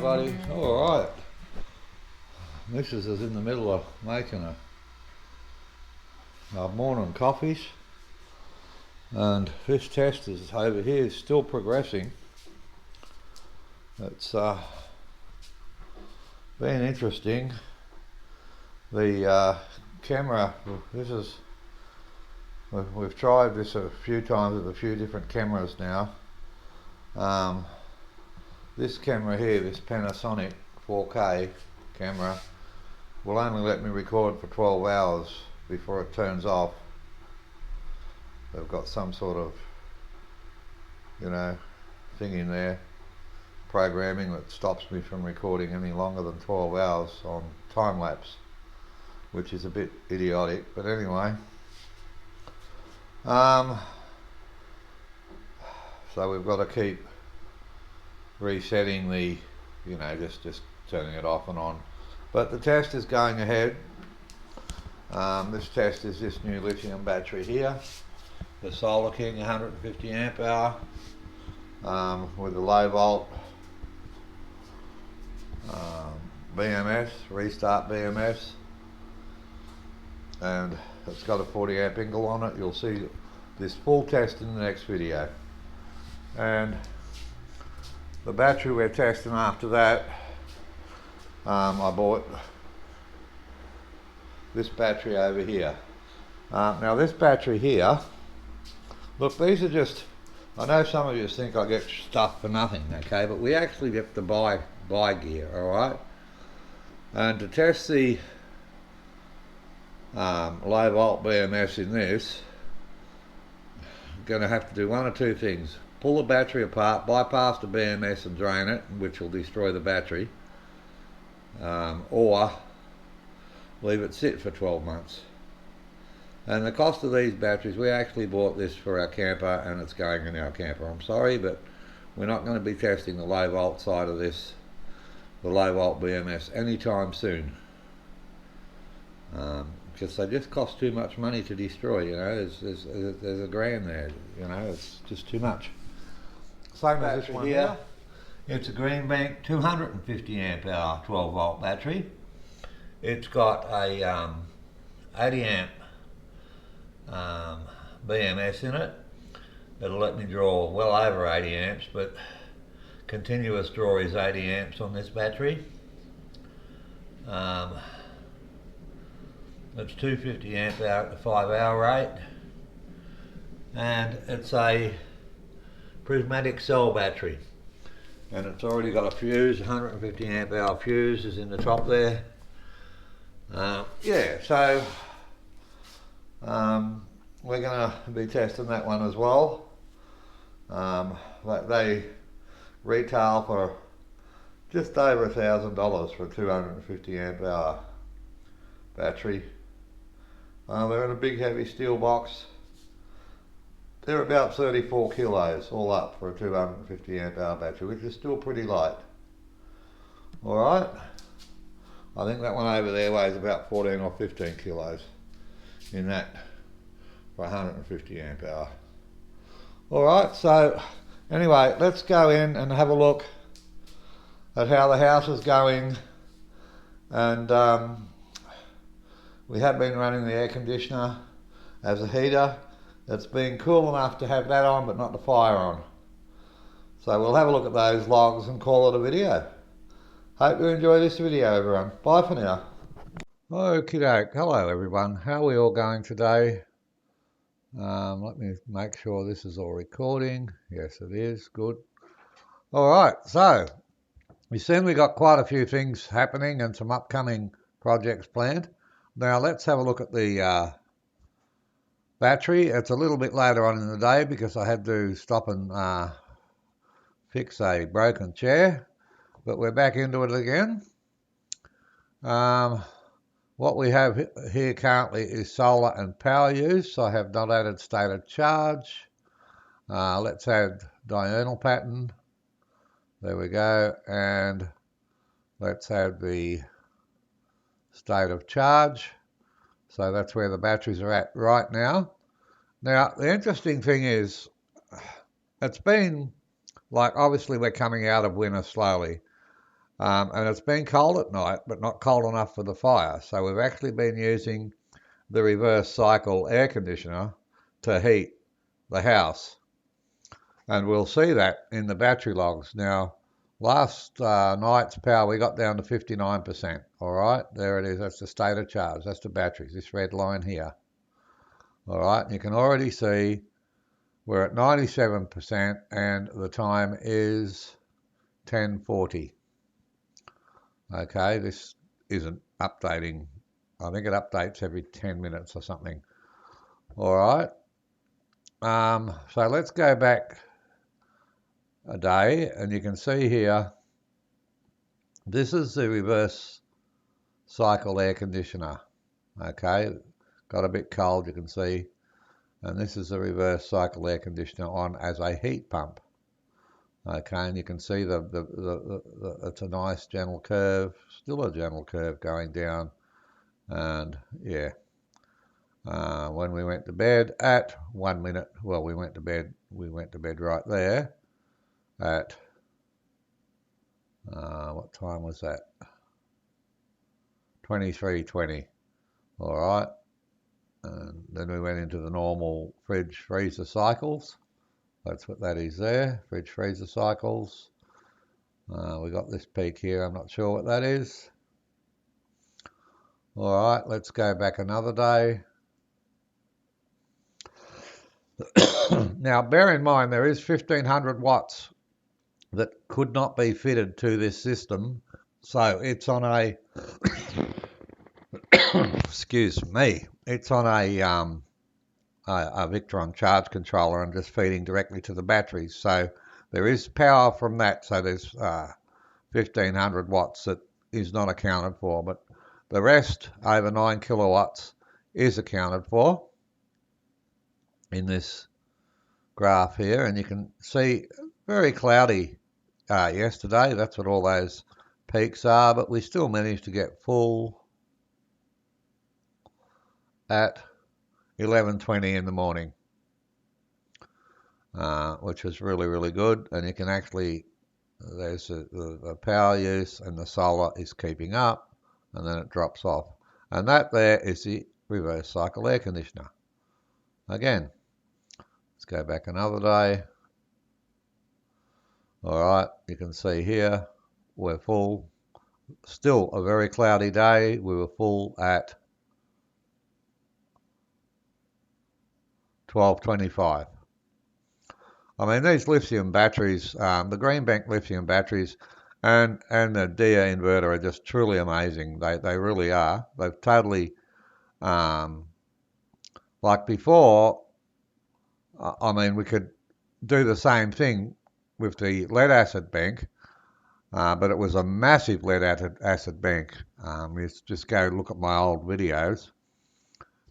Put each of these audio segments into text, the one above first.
everybody. Alright. Mrs. is in the middle of making a morning coffees, and this test is over here is still progressing. It's been interesting. The camera, we've tried this a few times with a few different cameras now. This camera here, this Panasonic 4K camera, will only let me record for 12 hours before it turns off. They've got some sort of, thing in there, programming that stops me from recording any longer than 12 hours on time lapse, which is a bit idiotic, but anyway. So we've got to keep resetting the, just turning it off and on. But the test is going ahead. This test is this new lithium battery here, the Solar King 150 amp hour, with a low volt BMS, restart BMS, and it's got a 40 amp ingle on it. You'll see this full test in the next video. And the battery we're testing after that, I bought this battery over here. Now this battery here, look, these are just, I know some of you think I get stuff for nothing, okay, but we actually have to buy gear, alright? And to test the low volt BMS in this, I'm going to have to do one or two things. Pull the battery apart, bypass the BMS and drain it, which will destroy the battery, or leave it sit for 12 months. And the cost of these batteries, we actually bought this for our camper and it's going in our camper. I'm sorry, but we're not going to be testing the low volt side of this, the low volt BMS, anytime soon. Because they just cost too much money to destroy, there's a grand there, it's just too much. Same as this one here. It's a Greenbank 250 amp hour 12 volt battery. It's got a 80 amp BMS in it. It'll let me draw well over 80 amps, but continuous draw is 80 amps on this battery. It's 250 amp hour at the 5 hour rate, and it's a prismatic cell battery, and it's already got a fuse. 150 amp hour fuse is in the top there. So we're going to be testing that one as well. They retail for just over $1,000 for a 250 amp hour battery. They're in a big heavy steel box. They're about 34 kilos all up for a 250 amp hour battery, which is still pretty light. Alright, I think that one over there weighs about 14 or 15 kilos in that for 150 amp hour. Alright, so anyway, let's go in and have a look at how the house is going. And we have been running the air conditioner as a heater. It's been cool enough to have that on, but not the fire on. So we'll have a look at those logs and call it a video. Hope you enjoy this video, everyone. Bye for now. Okie doke. Hello, everyone. How are we all going today? Let me make sure this is all recording. Yes, it is. Good. All right. So we've seen we got quite a few things happening and some upcoming projects planned. Now let's have a look at the battery. It's a little bit later on in the day because I had to stop and fix a broken chair, but we're back into it again. What we have here currently is solar and power use. I have not added state of charge. Let's add diurnal pattern. There we go. And let's add the state of charge. So that's where the batteries are at right now. Now, the interesting thing is, it's been, like, obviously we're coming out of winter slowly. and it's been cold at night, but not cold enough for the fire. So we've actually been using the reverse cycle air conditioner to heat the house. And we'll see that in the battery logs. Now, last night's power, we got down to 59%. All right, there it is. That's the state of charge. That's the batteries, this red line here. All right, you can already see we're at 97% and the time is 10:40. Okay, this isn't updating. I think it updates every 10 minutes or something. All right. So let's go back a day, and you can see here, this is the reverse cycle air conditioner. Okay, got a bit cold, you can see, and this is the reverse cycle air conditioner on as a heat pump. Okay, and you can see it's a nice gentle curve, still a gentle curve going down, and yeah. When we went to bed at 1 minute, well, we went to bed right there at, what time was that? 23:20. All right. And then we went into the normal fridge freezer cycles. That's what that is there, fridge freezer cycles. We got this peak here, I'm not sure what that is. All right, let's go back another day. Now, bear in mind, there is 1500 watts that could not be fitted to this system. So it's on a, excuse me, it's on a Victron charge controller and just feeding directly to the batteries. So there is power from that. So there's 1500 watts that is not accounted for, but the rest, over 9 kilowatts, is accounted for in this graph here. And you can see very cloudy yesterday. That's what all those peaks are, but we still managed to get full at 11:20 in the morning, which was really, really good. And you can actually, there's the power use, and the solar is keeping up, and then it drops off. And that there is the reverse cycle air conditioner. Again, let's go back another day. All right, you can see here we're full. Still a very cloudy day. We were full at 12:25. I mean, these lithium batteries, the Greenbank lithium batteries and the DA inverter are just truly amazing. They really are. They've totally, like before, I mean, we could do the same thing with the lead acid bank, but it was a massive lead acid bank. You just go look at my old videos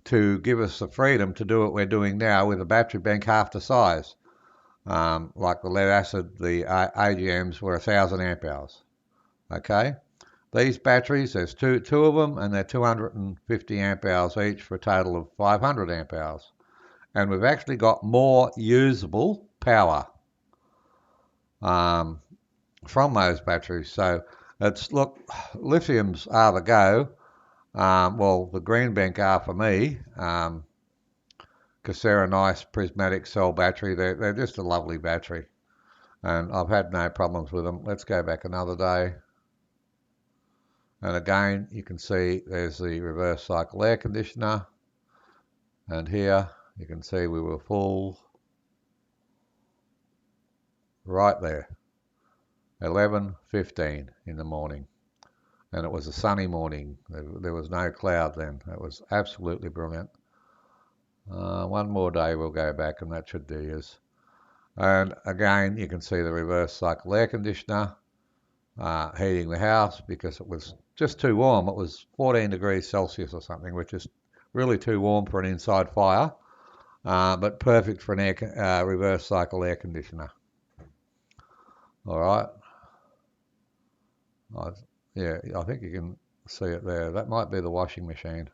to give us the freedom to do what we're doing now with a battery bank half the size. Like the lead acid, the AGMs were 1000 amp hours. Okay, these batteries, there's two of them, and they're 250 amp hours each for a total of 500 amp hours. And we've actually got more usable power from those batteries. So it's, look, lithiums are the go. Well, the Greenbank are for me, because they're a nice prismatic cell battery. They're just a lovely battery, and I've had no problems with them. Let's go back another day. And again, you can see there's the reverse cycle air conditioner. And here you can see we were full right there, 11:15 in the morning. And it was a sunny morning. There was no cloud then. It was absolutely brilliant. One more day we'll go back, and that should do us. And again, you can see the reverse cycle air conditioner heating the house because it was just too warm. It was 14 degrees Celsius or something, which is really too warm for an inside fire, but perfect for an reverse cycle air conditioner. All right. Yeah, I think you can see it there. That might be the washing machine.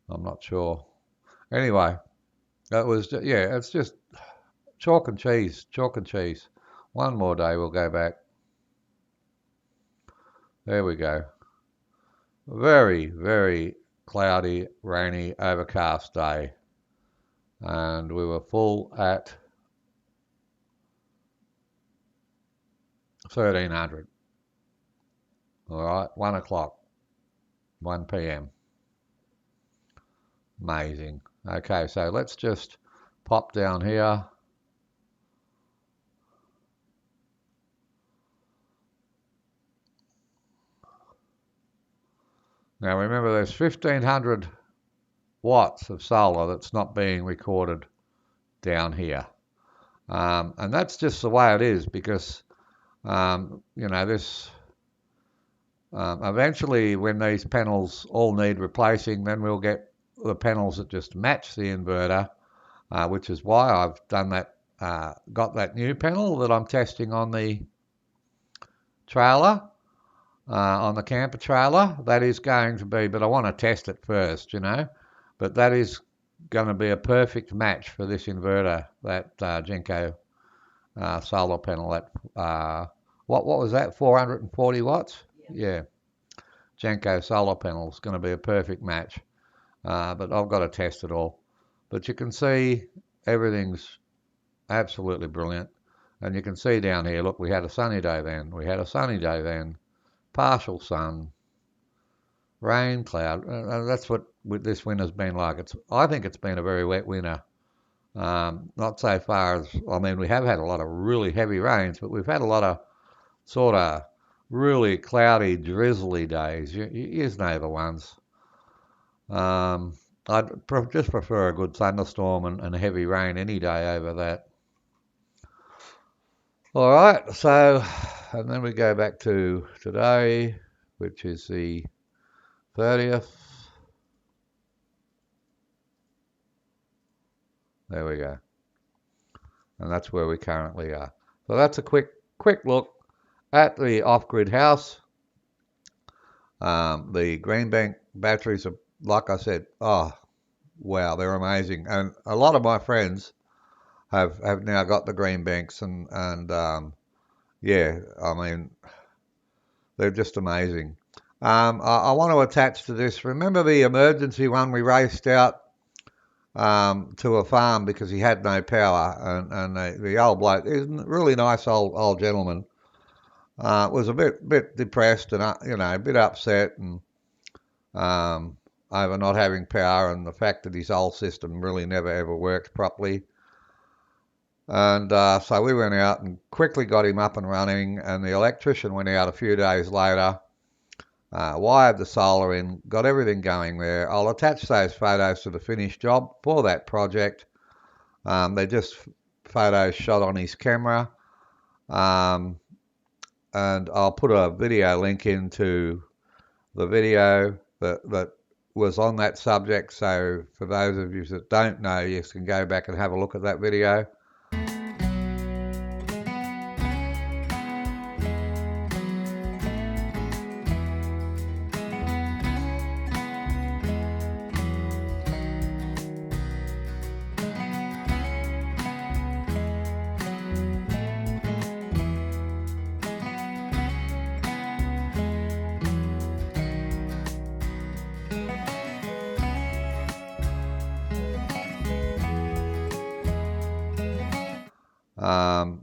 I'm not sure. Anyway, that was, yeah, it's just chalk and cheese, chalk and cheese. One more day we'll go back. There we go. Very, very cloudy, rainy, overcast day. And we were full at 1300. All right, 1 o'clock, 1 p.m. Amazing. Okay, so let's just pop down here. Now remember, there's 1500 watts of solar that's not being recorded down here. And that's just the way it is, because, you know, this, eventually when these panels all need replacing, then we'll get the panels that just match the inverter, which is why I've done that, got that new panel that I'm testing on the trailer, on the camper trailer. That is going to be, but I want to test it first, you know, but that is going to be a perfect match for this inverter, that Genco solar panel. That what was that, 440 watts? Yeah. Genco solar panel is going to be a perfect match, but I've got to test it all. But you can see everything's absolutely brilliant, and you can see down here, look, we had a sunny day then, we had a sunny day then, partial sun, rain, cloud. That's what this winter's been like. I think it's been a very wet winter. Not so far as, I mean, we have had a lot of really heavy rains, but we've had a lot of sort of really cloudy, drizzly days. You know the ones. I'd just prefer a good thunderstorm and heavy rain any day over that. All right, so, and then we go back to today, which is the 30th. There we go. And that's where we currently are. So that's a quick look at the off-grid house. The Greenbank batteries are, like I said, oh, wow, they're amazing. And a lot of my friends have now got the Greenbanks, and yeah, I mean, they're just amazing. I want to attach to this, remember the emergency one we raced out to a farm because he had no power, and the old bloke, he's a really nice old gentleman, was a bit depressed and you know, a bit upset, and over not having power and the fact that his old system really never ever worked properly. And so we went out and quickly got him up and running, and the electrician went out a few days later, wired the solar in, got everything going there. I'll attach those photos to the finished job for that project. They're just photos shot on his camera. And I'll put a video link into the video that was on that subject. So for those of you that don't know, you can go back and have a look at that video.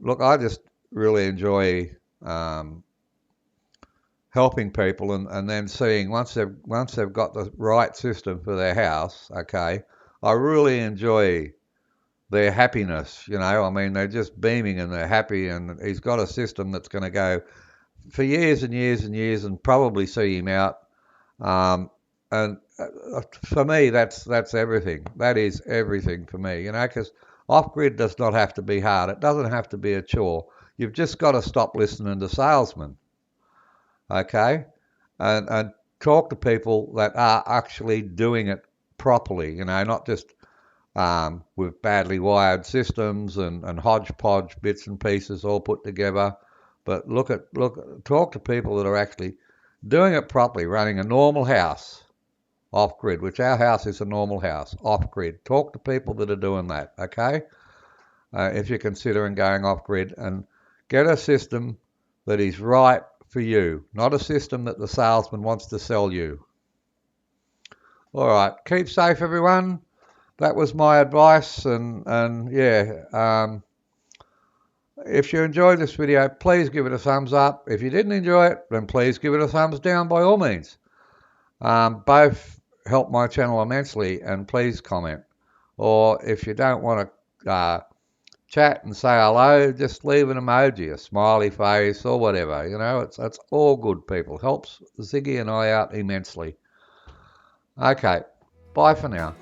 Look, I just really enjoy helping people, and then seeing once they've got the right system for their house, okay, I really enjoy their happiness, you know. I mean, they're just beaming and they're happy, and he's got a system that's going to go for years and years and years and probably see him out. And for me, that's everything. That is everything for me, you know, because off-grid does not have to be hard. It doesn't have to be a chore. You've just got to stop listening to salesmen, okay, and talk to people that are actually doing it properly, you know, not just with badly wired systems and hodgepodge bits and pieces all put together, but talk to people that are actually doing it properly, running a normal house off-grid, which our house is a normal house, off-grid. Talk to people that are doing that, okay? If you're considering going off-grid, and get a system that is right for you, not a system that the salesman wants to sell you. All right, keep safe, everyone. That was my advice, and yeah, if you enjoyed this video, please give it a thumbs up. If you didn't enjoy it, then please give it a thumbs down by all means. Both help my channel immensely, and please comment. Or if you don't want to chat and say hello, just leave an emoji, a smiley face or whatever. You know, it's all good, people. Helps Ziggy and I out immensely. Okay, bye for now.